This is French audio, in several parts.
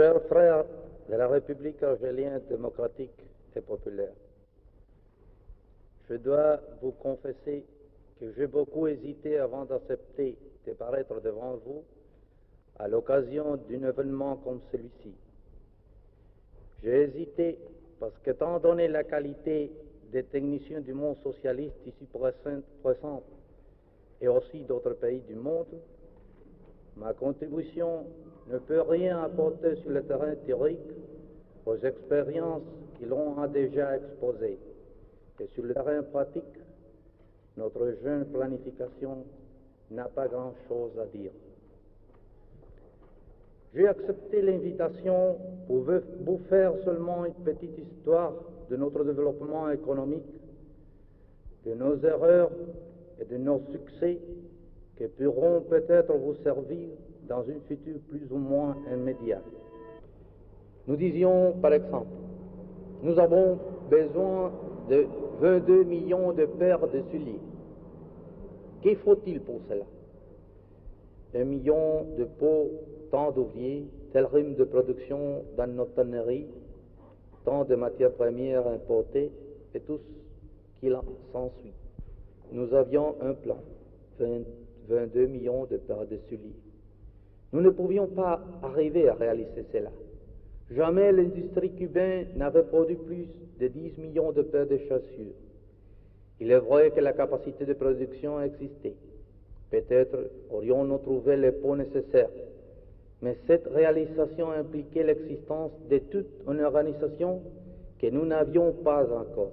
Chers frères de la République algérienne démocratique et populaire, je dois vous confesser que j'ai beaucoup hésité avant d'accepter de paraître devant vous à l'occasion d'un événement comme celui-ci. J'ai hésité parce qu'étant donné la qualité des techniciens du monde socialiste ici présents et aussi d'autres pays du monde, ma contribution ne peut rien apporter sur le terrain théorique aux expériences qui l'on a déjà exposées. Et sur le terrain pratique, notre jeune planification n'a pas grand-chose à dire. J'ai accepté l'invitation pour vous faire seulement une petite histoire de notre développement économique, de nos erreurs et de nos succès qui pourront peut-être vous servir dans une future plus ou moins immédiate. Nous disions, par exemple, nous avons besoin de 22 millions de paires de souliers. Qu'il faut-il pour cela? 1 million de pots, tant d'ouvriers, tel rythme de production dans nos tanneries, tant de matières premières importées et tout ce qui s'ensuit. Nous avions un plan, 22 millions de paires de souliers. Nous ne pouvions pas arriver à réaliser cela. Jamais l'industrie cubaine n'avait produit plus de 10 millions de paires de chaussures. Il est vrai que la capacité de production existait. Peut-être aurions-nous trouvé les pots nécessaires, mais cette réalisation impliquait l'existence de toute une organisation que nous n'avions pas encore.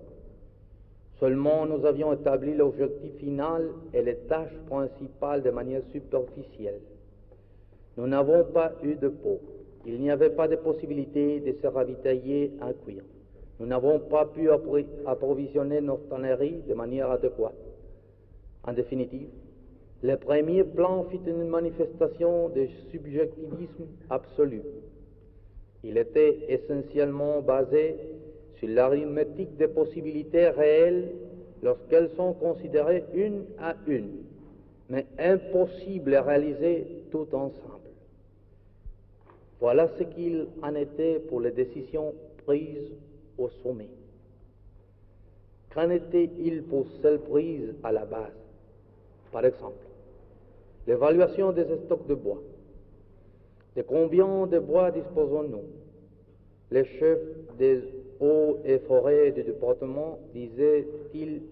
Seulement nous avions établi l'objectif final et les tâches principales de manière superficielle. Nous n'avons pas eu de pots. Il n'y avait pas de possibilité de se ravitailler en cuir. Nous n'avons pas pu approvisionner nos tanneries de manière adéquate. En définitive, le premier plan fut une manifestation de subjectivisme absolu. Il était essentiellement basé sur l'arithmétique des possibilités réelles lorsqu'elles sont considérées une à une, mais impossible à réaliser tout ensemble. Voilà ce qu'il en était pour les décisions prises au sommet. Qu'en était-il pour celles prises à la base? Par exemple, l'évaluation des stocks de bois. De combien de bois disposons-nous? Les chefs des eaux et forêts du département disaient-ils,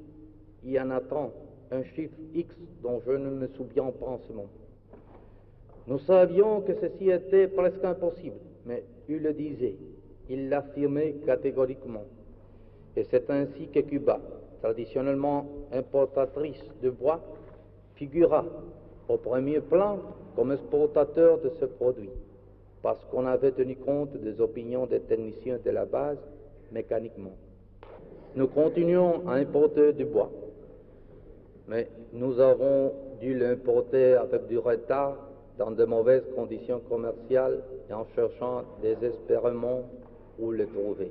il y en a tant, un chiffre X dont je ne me souviens pas en ce moment. Nous savions que ceci était presque impossible, mais il le disait, il l'affirmait catégoriquement. Et c'est ainsi que Cuba, traditionnellement importatrice de bois, figura au premier plan comme exportateur de ce produit, parce qu'on avait tenu compte des opinions des techniciens de la base mécaniquement. Nous continuons à importer du bois, mais nous avons dû l'importer avec du retard, dans de mauvaises conditions commerciales et en cherchant désespérément où le trouver.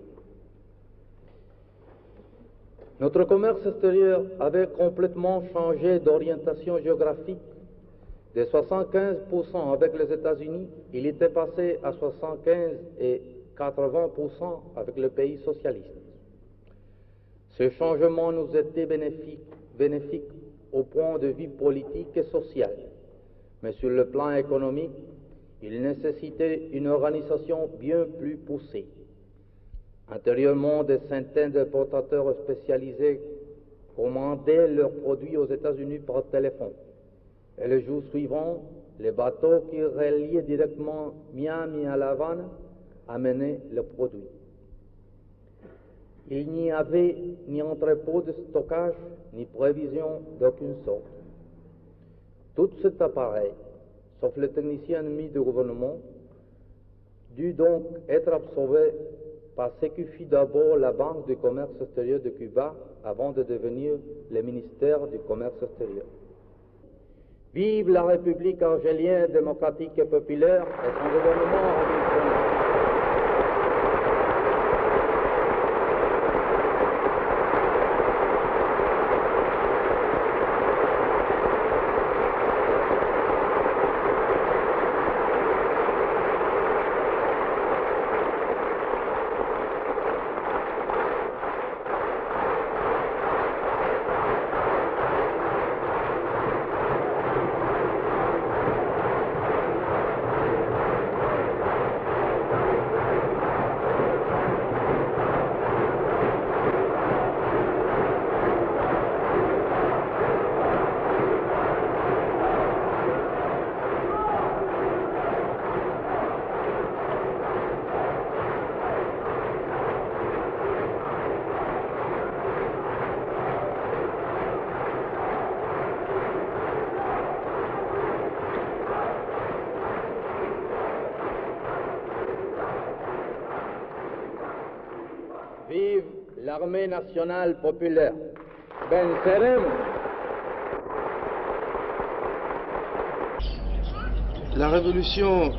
Notre commerce extérieur avait complètement changé d'orientation géographique. De 75% avec les États-Unis, il était passé à 75 et 80% avec les pays socialistes. Ce changement nous était bénéfique au point de vue politique et social. Mais sur le plan économique, il nécessitait une organisation bien plus poussée. Antérieurement, des centaines d'importateurs spécialisés commandaient leurs produits aux États-Unis par téléphone. Et le jour suivant, les bateaux qui reliaient directement Miami à La Havane amenaient leurs produits. Il n'y avait ni entrepôt de stockage, ni prévision d'aucune sorte. Tout cet appareil, sauf les techniciens ennemis du gouvernement, dut donc être absorbé par ce qui fut d'abord la Banque du commerce extérieur de Cuba avant de devenir le ministère du commerce extérieur. Vive la République algérienne démocratique et populaire et son gouvernement révolutionnaire. l'armée nationale populaire. Venceremos. La révolution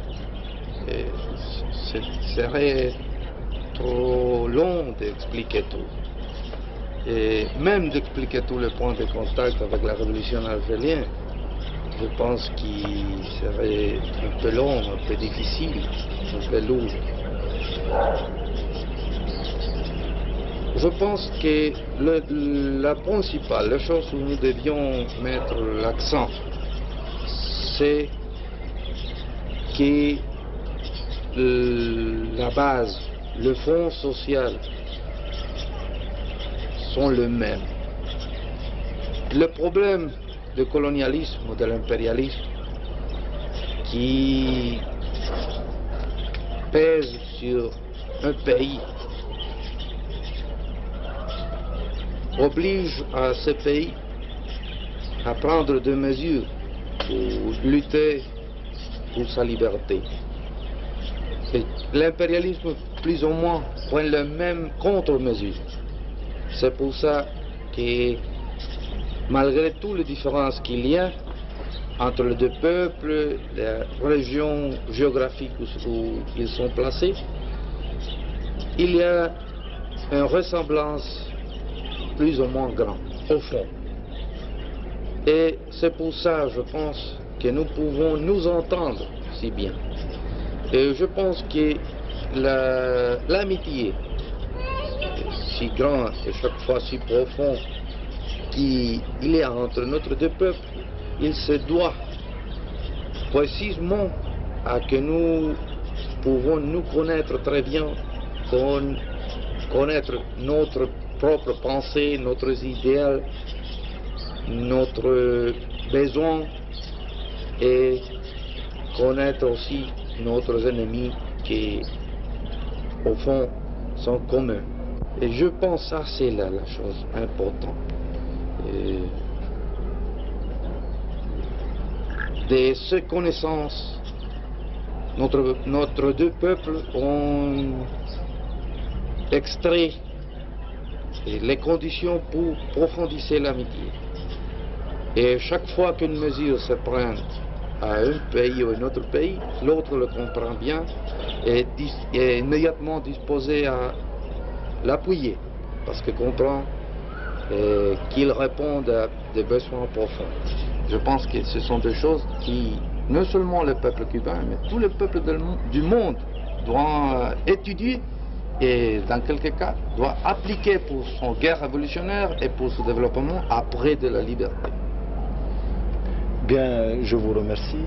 serait trop long d'expliquer tout. Et même d'expliquer tous les points de contact avec la révolution algérienne, je pense qu'il serait un peu long, un peu difficile, un peu lourd. Je pense que la principale, la chose où nous devions mettre l'accent, c'est que la base, le fond social sont les mêmes. Le problème du colonialisme, de l'impérialisme, qui pèse sur un pays, oblige à ce pays à prendre des mesures pour lutter pour sa liberté. L'impérialisme, plus ou moins, prend les mêmes contre-mesures. C'est pour ça que, malgré toutes les différences qu'il y a entre les deux peuples, les régions géographiques où ils sont placés, il y a une ressemblance plus ou moins grande, au fond. Et c'est pour ça, je pense, que nous pouvons nous entendre si bien. Et je pense que l'amitié, si grande et chaque fois si profond qu'il y a entre notre deux peuples, il se doit précisément à que nous pouvons nous connaître très bien, connaître notre propre pensée, notre idéal, notre besoin et connaître aussi nos ennemis qui, au fond, sont communs. Et je pense que ça, c'est là la chose importante. De ces connaissances, notre deux peuples ont extrait les conditions pour approfondir l'amitié. Et chaque fois qu'une mesure se prend à un pays ou un autre pays, l'autre le comprend bien et est immédiatement disposé à l'appuyer, parce qu'il comprend qu'il répond à des besoins profonds. Je pense que ce sont des choses qui, non seulement le peuple cubain, mais tous les peuples du monde doivent étudier et, dans quelques cas, doivent appliquer pour son guerre révolutionnaire et pour son développement après de la liberté. Bien, je vous remercie.